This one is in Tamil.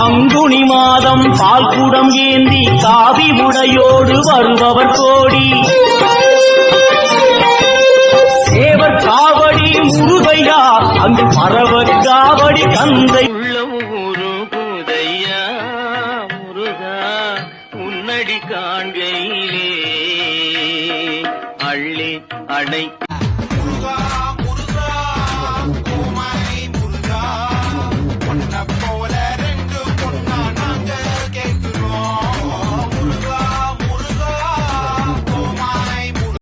பங்குனி மாதம் பால்குடம் ஏந்தி காவி உடையோடு வருபவர் கோடி தேவர் காவடி முருகையா அங்கு பரவர் காவடி கந்தை உள்ளமுருகுதையா முருகா உன்னடி காண்கையிலே அள்ளி அணை